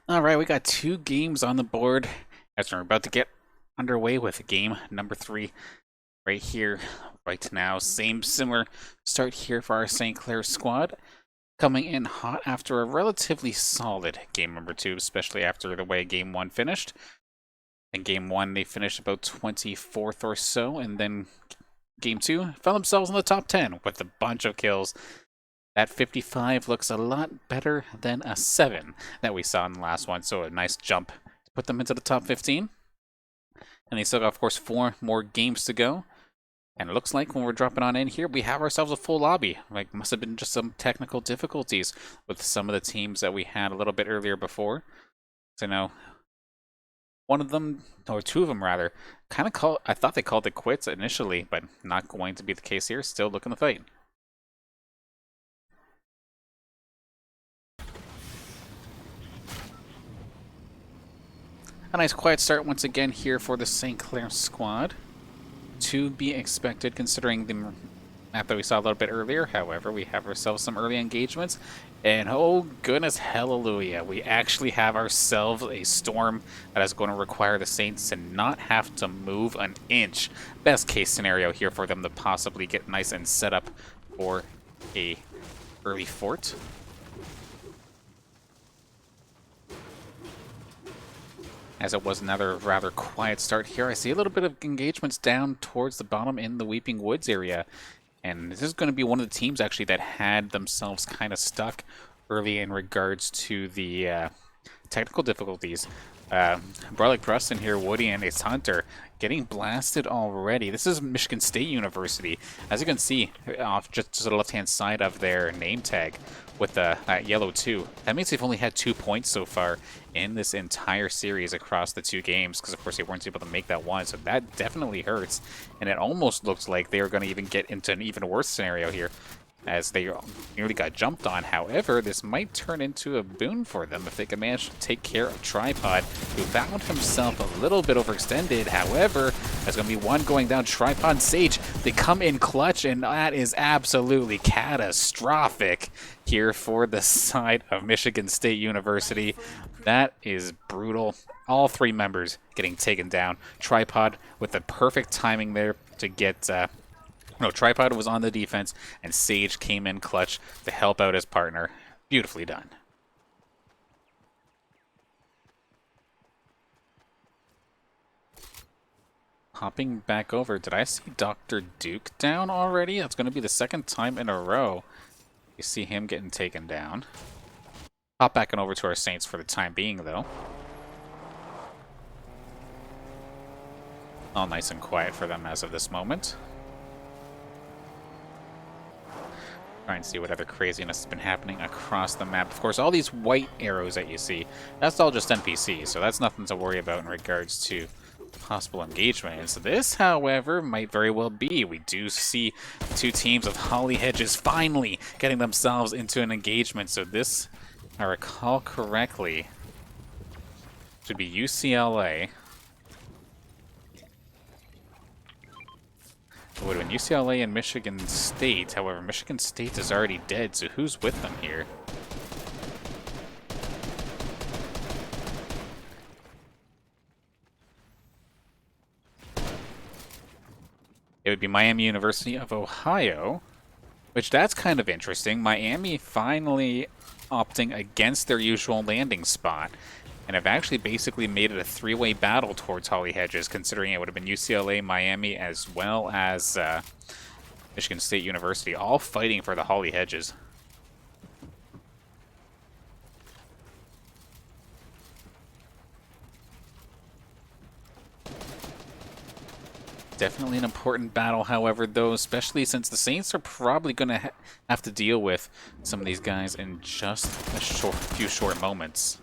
All right, we got two games on the board as we're about to get underway with game number 3 right here, right now. Same similar start here for our St. Clair squad. Coming in hot after a relatively solid game number 2, especially after the way game 1 finished. In game 1, they finished about 24th or so, and then game 2 found themselves in the top 10 with a bunch of kills. That 55 looks a lot better than a 7 that we saw in the last one, so a nice jump to put them into the top 15. And they still got, of course, 4 more games to go. And it looks like when we're dropping on in here, we have ourselves a full lobby. Like, must have been just some technical difficulties with some of the teams that we had a little bit earlier before. So now, one of them, or two of them rather, I thought they called it quits initially, but not going to be the case here. Still looking to fight. A nice quiet start once again here for the St. Clair squad. To be expected considering the map that we saw a little bit earlier. However, we have ourselves some early engagements. And oh goodness, hallelujah, we actually have ourselves a storm that is going to require the Saints to not have to move an inch. Best case scenario here for them to possibly get nice and set up for a early fort. As it was another rather quiet start here, I see a little bit of engagements down towards the bottom in the Weeping Woods area. And this is going to be one of the teams, actually, that had themselves kind of stuck early in regards to the technical difficulties. Barlick Preston here, Woody, and Ace Hunter getting blasted already. This is Michigan State University. As you can see, off just to the left-hand side of their name tag with the yellow 2. That means they've only had 2 points so far in this entire series across the 2 games, because of course they weren't able to make that one, so that definitely hurts. And it almost looks like they are going to even get into an even worse scenario here, as they nearly got jumped on. However, this might turn into a boon for them if they can manage to take care of Tripod, who found himself a little bit overextended. However, there's going to be one going down. Tripod and Sage, they come in clutch, and that is absolutely catastrophic here for the side of Michigan State University. That is brutal. All 3 members getting taken down. Tripod with the perfect timing there to get... No, Tripod was on the defense, and Sage came in clutch to help out his partner. Beautifully done. Hopping back over, did I see Dr. Duke down already? That's going to be the 2nd time in a row you see him getting taken down. Hop back and over to our Saints for the time being, though. All nice and quiet for them as of this moment. Try and see what other craziness has been happening across the map. Of course, all these white arrows that you see, that's all just NPCs, so that's nothing to worry about in regards to possible engagement. And so this, however, might very well be. We do see 2 teams of Holly Hedges finally getting themselves into an engagement. So this, if I recall correctly, should be UCLA. It would have been UCLA and Michigan State. However, Michigan State is already dead, so who's with them here? It would be Miami University of Ohio, which that's kind of interesting. Miami finally opting against their usual landing spot, and have actually basically made it a 3-way battle towards Holly Hedges, considering it would have been UCLA, Miami, as well as Michigan State University, all fighting for the Holly Hedges. Definitely an important battle, however, though, especially since the Saints are probably going to have to deal with some of these guys in just a few short moments.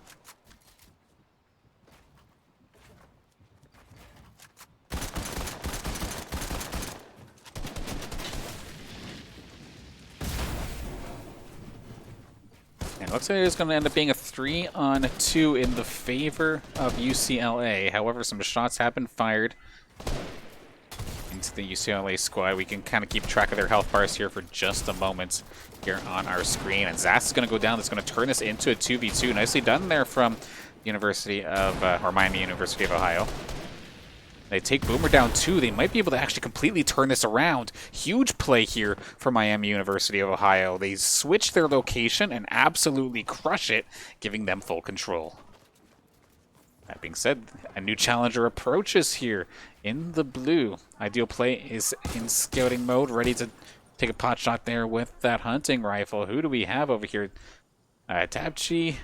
And looks like it's going to end up being a 3-on-2 in the favor of UCLA. However, some shots have been fired into the UCLA squad. We can kind of keep track of their health bars here for just a moment here on our screen. And Zas is going to go down. That's going to turn this into a 2v2. Nicely done there from University of, or Miami University of Ohio. They take Boomer down too. They might be able to actually completely turn this around. Huge play here for Miami University of Ohio. They switch their location and absolutely crush it, giving them full control. That being said, a new challenger approaches here in the blue. Ideal Play is in scouting mode, ready to take a pot shot there with that hunting rifle. Who do we have over here? Tabchi,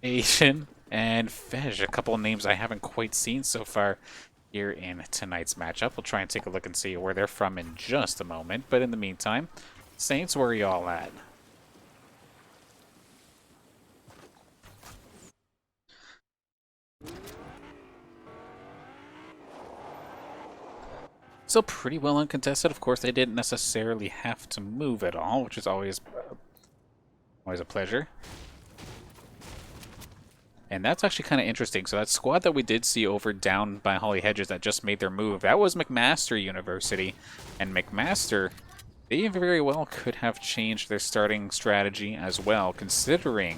Asian, and Fej. A couple of names I haven't quite seen so far here in tonight's matchup. We'll try and take a look and see where they're from in just a moment. But in the meantime, Saints, where are y'all at? Still pretty well uncontested. Of course, they didn't necessarily have to move at all, which is always a pleasure. And that's actually kind of interesting. So that squad that we did see over down by Holly Hedges that just made their move, that was McMaster University. And McMaster, they very well could have changed their starting strategy as well, considering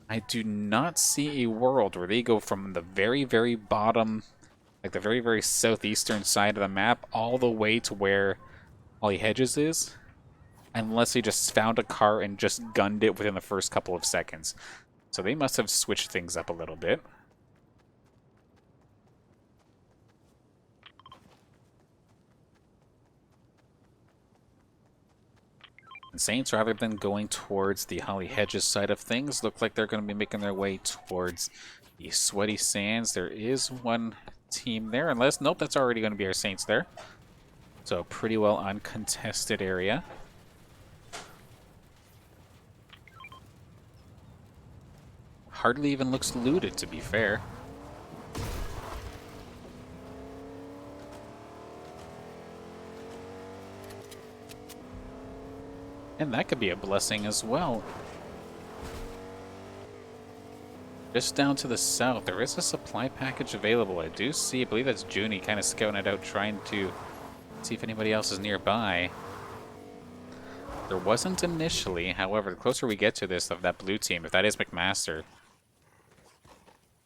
I do not see a world where they go from the very, very bottom, like the very, very southeastern side of the map, all the way to where Holly Hedges is, unless they just found a car and just gunned it within the first couple of seconds. So they must have switched things up a little bit. And Saints, rather than going towards the Holly Hedges side of things, look like they're going to be making their way towards the Sweaty Sands. There is one team there, unless, nope, that's already going to be our Saints there. So pretty well uncontested area. Hardly even looks looted, to be fair. And that could be a blessing as well. Just down to the south, there is a supply package available. I do see, I believe that's Juneyy kind of scouting it out, trying to see if anybody else is nearby. There wasn't initially, however, the closer we get to this, of that blue team, if that is McMaster,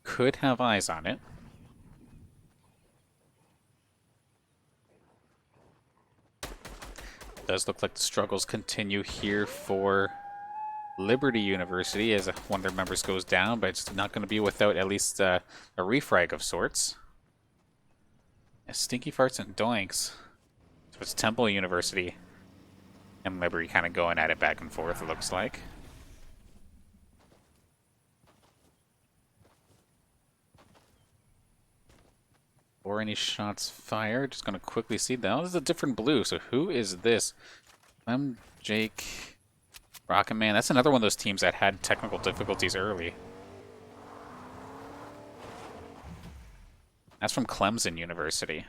could have eyes on it. Does look like the struggles continue here for Liberty University as one of their members goes down, but it's not going to be without at least a refrag of sorts. Stinky Farts and Doinks. So it's Temple University and Liberty kind of going at it back and forth, it looks like. Or any shots fired. Just going to quickly see that. Oh, this is a different blue. So who is this? Jake, Rocket Man. That's another one of those teams that had technical difficulties early. That's from Clemson University.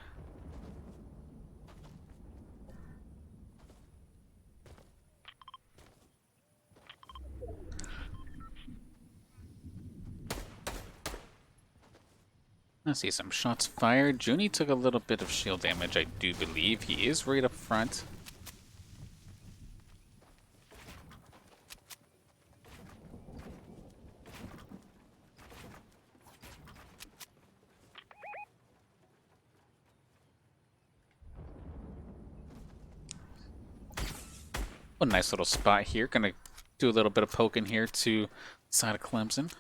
I see some shots fired. Juneyy took a little bit of shield damage, I do believe. He is right up front. A nice little spot here. Gonna do a little bit of poking here to the side of Clemson.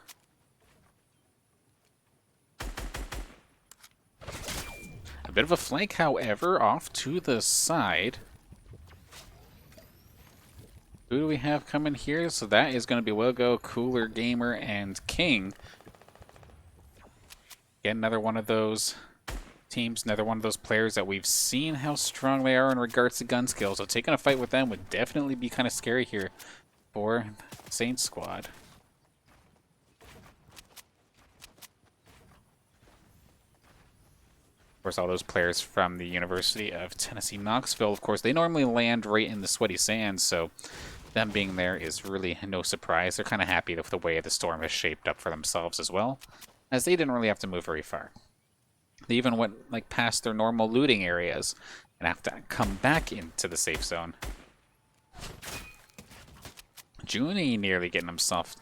A bit of a flank, however, off to the side. Who do we have coming here? So that is going to be Wilgo, Cooler Gamer, and King. Again, another one of those teams, another one of those players that we've seen how strong they are in regards to gun skills. So taking a fight with them would definitely be kind of scary here for the Saints squad. Of course, all those players from the University of Tennessee, Knoxville, of course, they normally land right in the Sweaty Sands, so them being there is really no surprise. They're kind of happy with the way the storm has shaped up for themselves as well, as they didn't really have to move very far. They even went like past their normal looting areas and have to come back into the safe zone. Juneyy nearly getting himself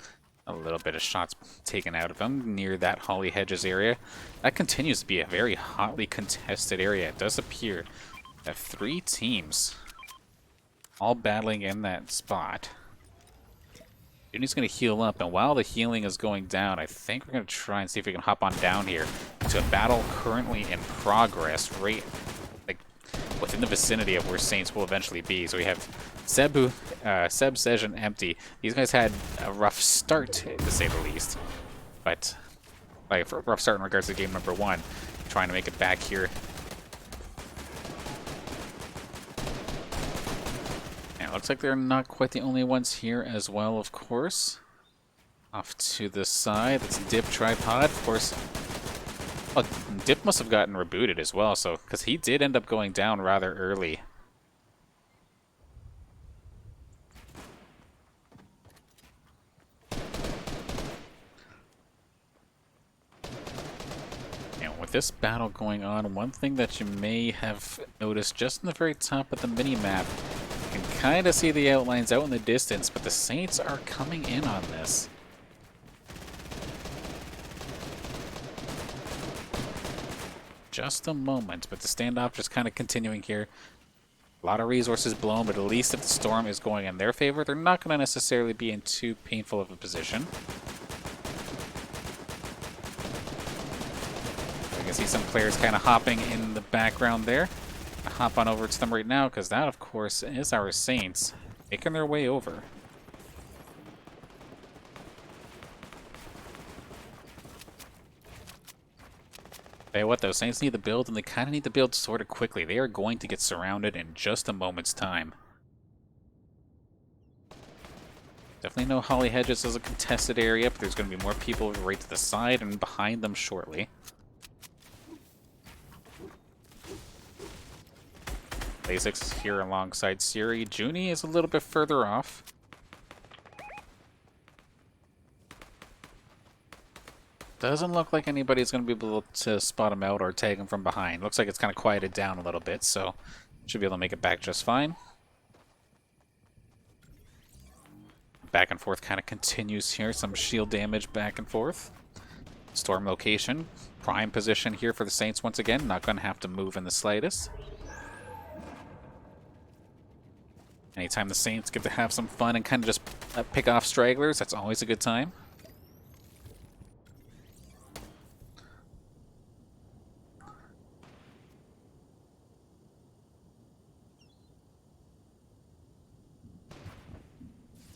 A little bit of shots taken out of him near that Holly Hedges area. That continues to be a very hotly contested area. It does appear that 3 teams all battling in that spot. Juney's going to heal up, and while the healing is going down, I think we're going to try and see if we can hop on down here to a battle currently in progress, right like within the vicinity of where Saints will eventually be. So we have Seb, Sej, and Empty. These guys had a rough start, to say the least. But, like, a rough start in regards to game number 1. Trying to make it back here. And it looks like they're not quite the only ones here as well, of course. Off to the side, that's Dip Tripod, of course. Oh, Dip must have gotten rebooted as well, so because he did end up going down rather early. With this battle going on, one thing that you may have noticed just in the very top of the mini-map, you can kind of see the outlines out in the distance, but the Saints are coming in on this. Just a moment, but the standoff just kind of continuing here. A lot of resources blown, but at least if the storm is going in their favor, they're not going to necessarily be in too painful of a position. I see some players kind of hopping in the background there. I'll hop on over to them right now because that, of course, is our Saints making their way over. Tell you what, though, Saints need to build, and they kind of need to build sort of quickly. They are going to get surrounded in just a moment's time. Definitely know Holly Hedges is a contested area, but there's going to be more people right to the side and behind them shortly. Laysix here alongside Ciriuhs. Juneyy is a little bit further off. Doesn't look like anybody's going to be able to spot him out or tag him from behind. Looks like it's kind of quieted down a little bit, so should be able to make it back just fine. Back and forth kind of continues here. Some shield damage back and forth. Storm location. Prime position here for the Saints once again. Not going to have to move in the slightest. Anytime the Saints get to have some fun and kind of just pick off stragglers, that's always a good time.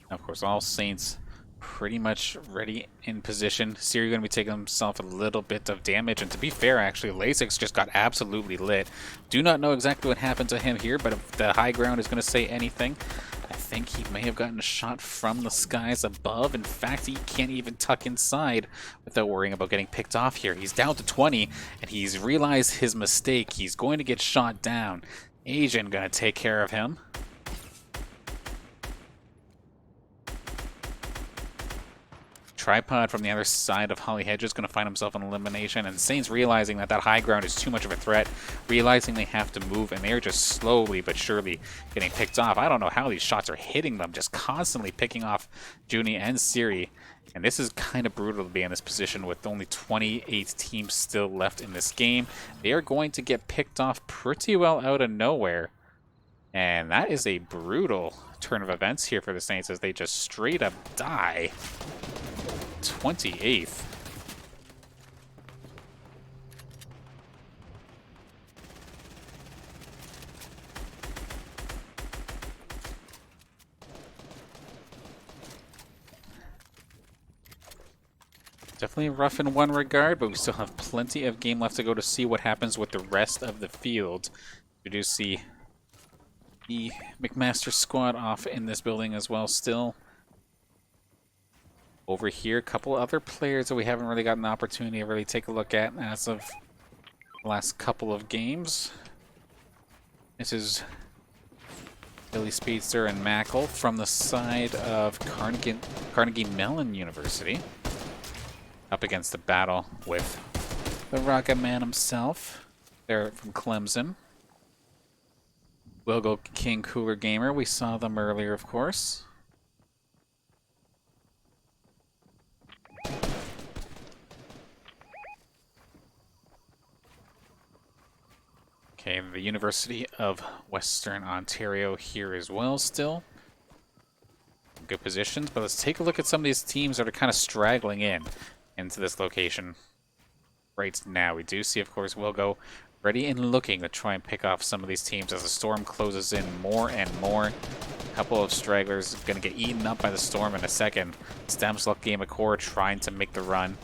Of course, all Saints pretty much ready in position. Ciriuhs going to be taking himself a little bit of damage, and to be fair, actually, Laysix just got absolutely lit. Do not know exactly what happened to him here, but if the high ground is going to say anything, I think he may have gotten a shot from the skies above. In fact, he can't even tuck inside without worrying about getting picked off here. He's down to 20, and he's realized his mistake. He's going to get shot down. Asian going to take care of him. Tripod from the other side of Holly Hedges going to find himself an elimination, and Saints realizing that that high ground is too much of a threat, realizing they have to move, and they're just slowly but surely getting picked off. I don't know how these shots are hitting them, just constantly picking off Juneyy and Ciriuhs, and this is kind of brutal to be in this position with only 28 teams still left in this game. They are going to get picked off pretty well out of nowhere, and that is a brutal turn of events here for the Saints as they just straight up die. 28th. Definitely rough in one regard, but we still have plenty of game left to go to see what happens with the rest of the field. We do see the McMaster squad off in this building as well still. Over here, a couple other players that we haven't really gotten the opportunity to really take a look at as of the last couple of games. This is Billy Speedster and Mackle from the side of Carnegie Mellon University. Up against the battle with the Rocket Man himself. They're from Clemson. Will Go King Cooler Gamer, we saw them earlier, of course. Okay, the University of Western Ontario here as well still. Good positions, but let's take a look at some of these teams that are kind of straggling into this location right now. We do see, of course, we'll go ready and looking to try and pick off some of these teams as the storm closes in more and more. A couple of stragglers going to get eaten up by the storm in a second. Stamsluck Game of Core trying to make the run.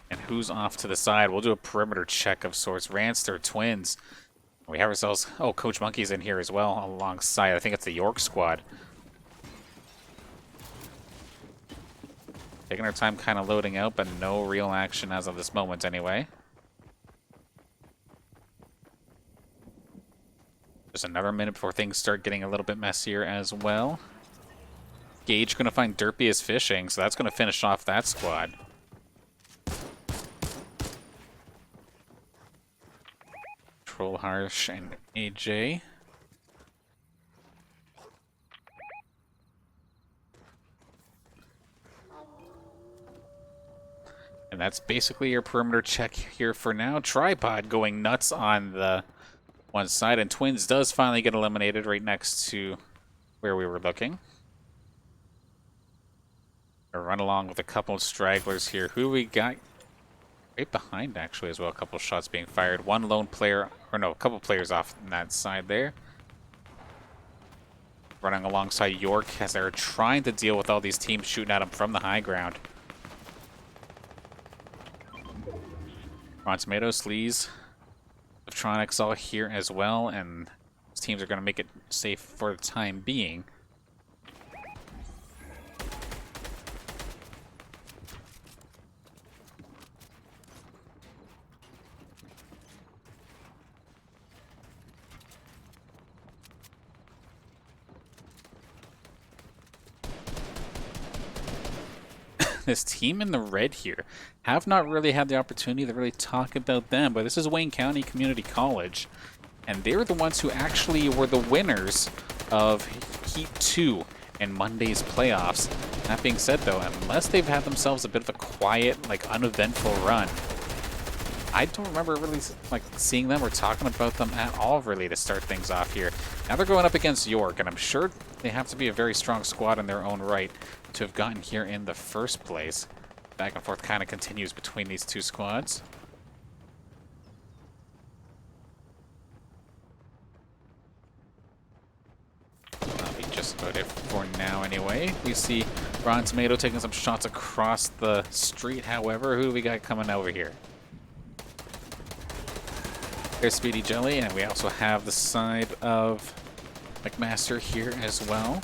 And who's off to the side? We'll do a perimeter check of sorts. Ranster Twins. We have ourselves... Oh, Coach Monkey's in here as well alongside. I think it's the York squad. Taking our time kind of loading out, but no real action as of this moment anyway. Just another minute before things start getting a little bit messier as well. Gage going to find Derpy is fishing, so that's going to finish off that squad. Troll Harsh and AJ. And that's basically your perimeter check here for now. Tripod going nuts on the one side, and Twins does finally get eliminated right next to where we were looking. I'll run along with a couple of stragglers here. Who we got? Right behind, actually, as well. A couple of shots being fired. One lone player, or no, a couple players off on that side there. Running alongside York as they're trying to deal with all these teams shooting at them from the high ground. Ron Tomato, Sleaze, Electronics all here as well, and these teams are going to make it safe for the time being. This team in the red here have not really had the opportunity to really talk about them, but this is Wayne County Community College, and they were the ones who actually were the winners of Heat 2 in Monday's playoffs. That being said, though, unless they've had themselves a bit of a quiet, like, uneventful run, I don't remember really like seeing them or talking about them at all, really, to start things off here. Now they're going up against York, and I'm sure they have to be a very strong squad in their own right to have gotten here in the first place. Back and forth kind of continues between these two squads. That'll be just about it for now anyway. We see Ron Tomato taking some shots across the street, however. Who do we got coming over here? There's Speedy Jelly, and we also have the side of McMaster here as well.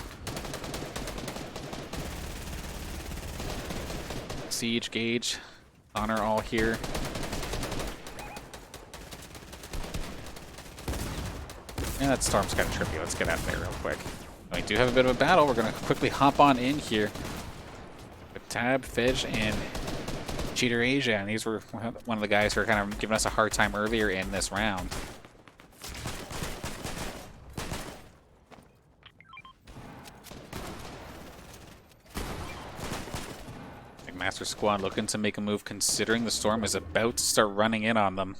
Siege, Gage, Honor all here. Yeah, that storm's kind of trippy. Let's get out of there real quick. We do have a bit of a battle. We're going to quickly hop on in here with Tab, Fidge, and Cheater Asia, and these were one of the guys who were kind of giving us a hard time earlier in this round. Master Squad looking to make a move considering the storm is about to start running in on them.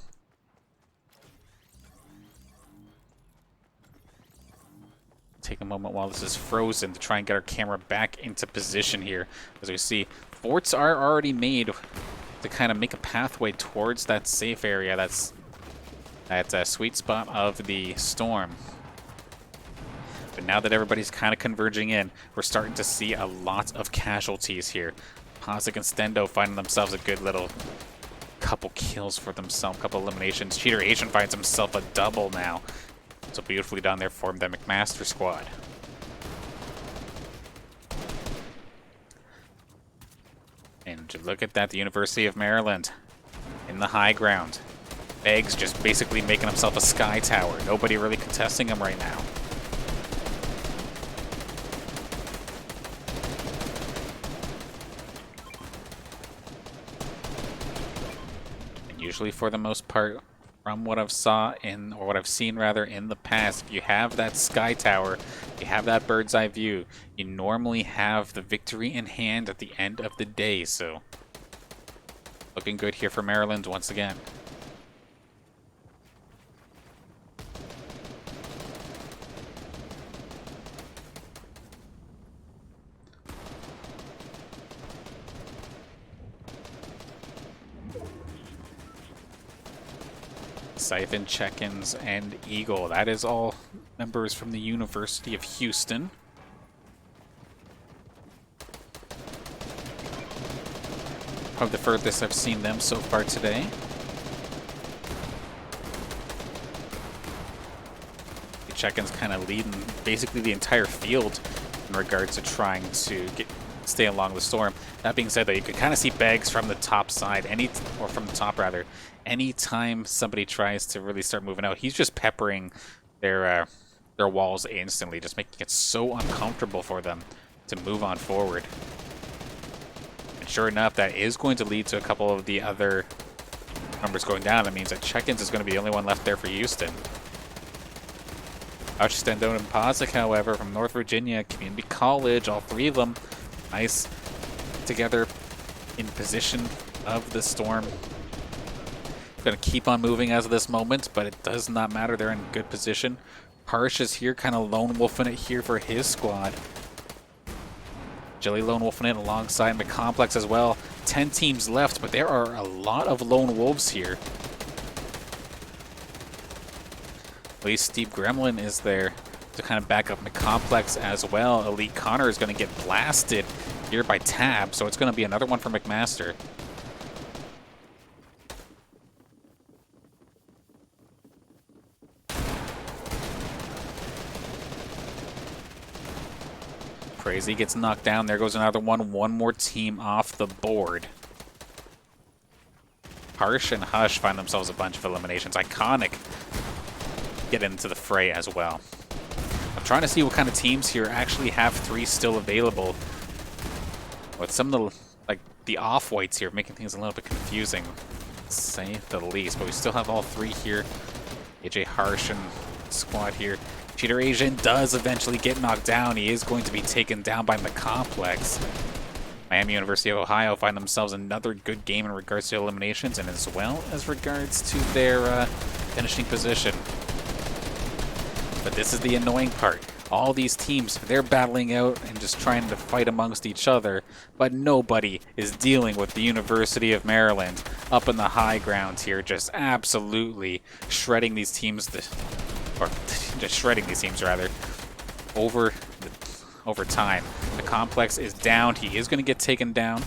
Take a moment while this is frozen to try and get our camera back into position here. As we see, forts are already made to kind of make a pathway towards that safe area. That's that sweet spot of the storm. But now that everybody's kind of converging in, we're starting to see a lot of casualties here. Posic and Stendo finding themselves a good little couple kills for themselves, couple eliminations. Cheater Asian finds himself a double now. So beautifully done there for the McMaster squad. And look at that, the University of Maryland in the high ground. Eggs just basically making himself a sky tower. Nobody really contesting him right now. Usually, for the most part, from what I've seen rather in the past, if you have that sky tower, you have that bird's eye view, you normally have the victory in hand at the end of the day. So, looking good here for Maryland once again. Siphon, Check-ins, and Eagle. That is all members from the University of Houston. Probably the furthest I've seen them so far today. The Check-ins kind of leading basically the entire field in regards to trying to stay along the storm. That being said, though, you could kind of see bags from the top side, or from the top rather. Anytime somebody tries to really start moving out, he's just peppering their walls instantly, just making it so uncomfortable for them to move on forward. And sure enough, that is going to lead to a couple of the other numbers going down. That means that Check-ins is going to be the only one left there for Houston. Stendo and Pozic, however, from North Virginia Community College, all three of them nice together in position of the storm. Going to keep on moving as of this moment, but it does not matter. They're in good position. Harsh is here, kind of lone wolfing it here for his squad. Jelly lone wolfing it alongside McComplex as well. 10 teams left, but there are a lot of lone wolves here. At least Steve Gremlin is there to kind of back up McComplex as well. Elite Connor is going to get blasted here by Tab, so it's going to be another one for McMaster. Crazy gets knocked down. There goes another one. One more team off the board. Harsh and Hush find themselves a bunch of eliminations. Iconic get into the fray as well. I'm trying to see what kind of teams here actually have 3 still available. With some of the off-whites here making things a little bit confusing, to say the least. But we still have all 3 here. AJ Harsh and squad here. Cheater Asian does eventually get knocked down. He is going to be taken down by McComplex. Miami University of Ohio find themselves another good game in regards to eliminations and as well as regards to their finishing position. But this is the annoying part. All these teams, they're battling out and just trying to fight amongst each other, but nobody is dealing with the University of Maryland up in the high ground here, just absolutely shredding these teams, or just shredding these teams rather, over time. The complex is down. He is going to get taken down.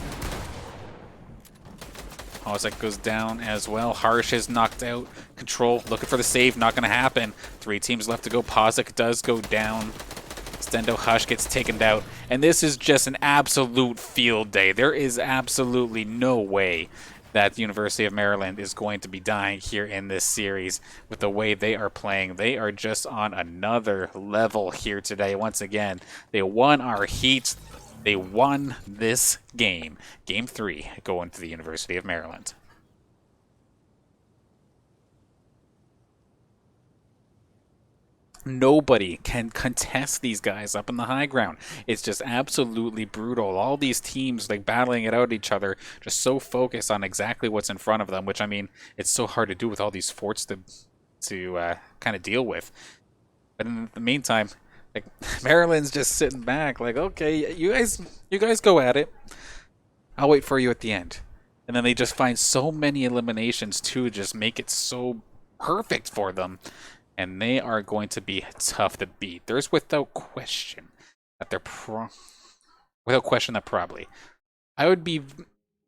Pozic goes down as well. Harsh is knocked out. Control looking for the save. Not going to happen. 3 teams left to go. Pozic does go down. Stendo Hush gets taken out. And this is just an absolute field day. There is absolutely no way that the University of Maryland is going to be dying here in this series with the way they are playing. They are just on another level here today. Once again, they won our heat. They won this game. Game 3 going to the University of Maryland. Nobody can contest these guys up in the high ground. It's just absolutely brutal. All these teams battling it out each other, just so focused on exactly what's in front of them, which I mean, it's so hard to do with all these forts to kind of deal with. But in the meantime, Maryland's just sitting back okay, you guys go at it. I'll wait for you at the end. And then they just find so many eliminations to just make it so perfect for them. And they are going to be tough to beat. There's without question that probably. I would be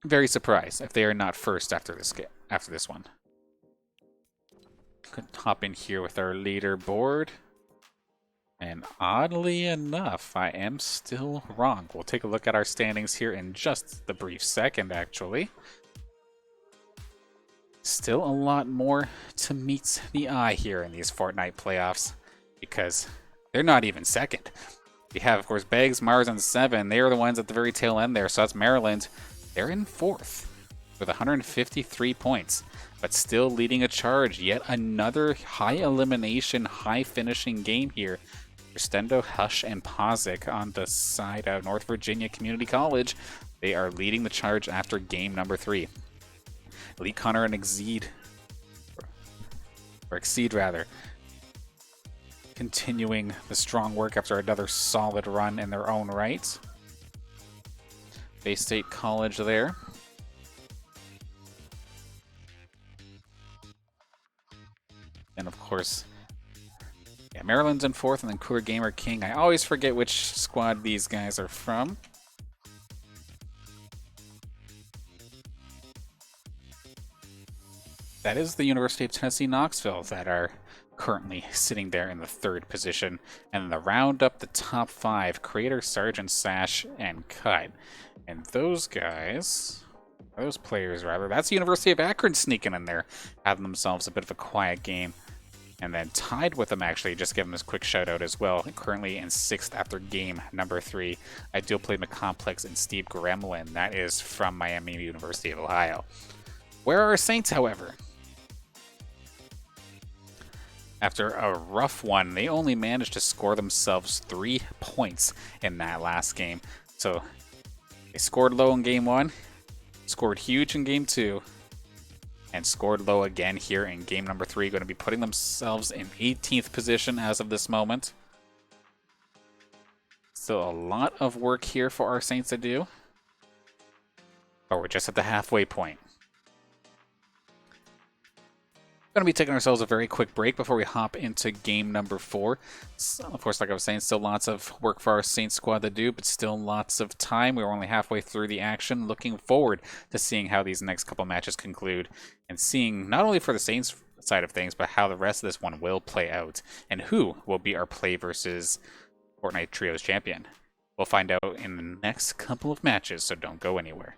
very surprised if they are not first after this one. Could hop in here with our leaderboard. And oddly enough, I am still wrong. We'll take a look at our standings here in just the brief second, actually. Still a lot more to meet the eye here in these Fortnite playoffs because they're not even second. We have, of course, Beggs, Mars, and 7. They are the ones at the very tail end there, so that's Maryland. They're in 4th with 153 points, but still leading a charge. Yet another high elimination, high finishing game here. Stendo, Hush, and Pozic on the side of North Virginia Community College. They are leading the charge after game number 3. Elite Connor and Exceed rather, continuing the strong work after another solid run in their own right. Bay State College there. course, yeah, Maryland's in 4th, and then Cooler Gamer King. I always forget which squad these guys are from. That is the University of Tennessee Knoxville that are currently sitting there in the 3rd position. And the round up the top 5, Creator, Sergeant, Sash, and Cut. And those guys, those players rather, that's the University of Akron sneaking in there, having themselves a bit of a quiet game. And then tied with them, actually, just give them this quick shout out as well. Currently in 6th after game number 3, Ideal Play McComplex and Steve Gremlin. That is from Miami University of Ohio. Where are our Saints, however? After a rough one, they only managed to score themselves 3 points in that last game. So they scored low in game 1, scored huge in game 2, and scored low again here in game number 3. Going to be putting themselves in 18th position as of this moment. Still a lot of work here for our Saints to do. But we're just at the halfway point. Going to be taking ourselves a very quick break before we hop into game number 4. So, of course, like I was saying, still lots of work for our Saints squad to do, but still lots of time. We're only halfway through the action. Looking forward to seeing how these next couple matches conclude and seeing not only for the Saints side of things, but how the rest of this one will play out and who will be our Play versus Fortnite Trios champion. We'll find out in the next couple of matches, so don't go anywhere.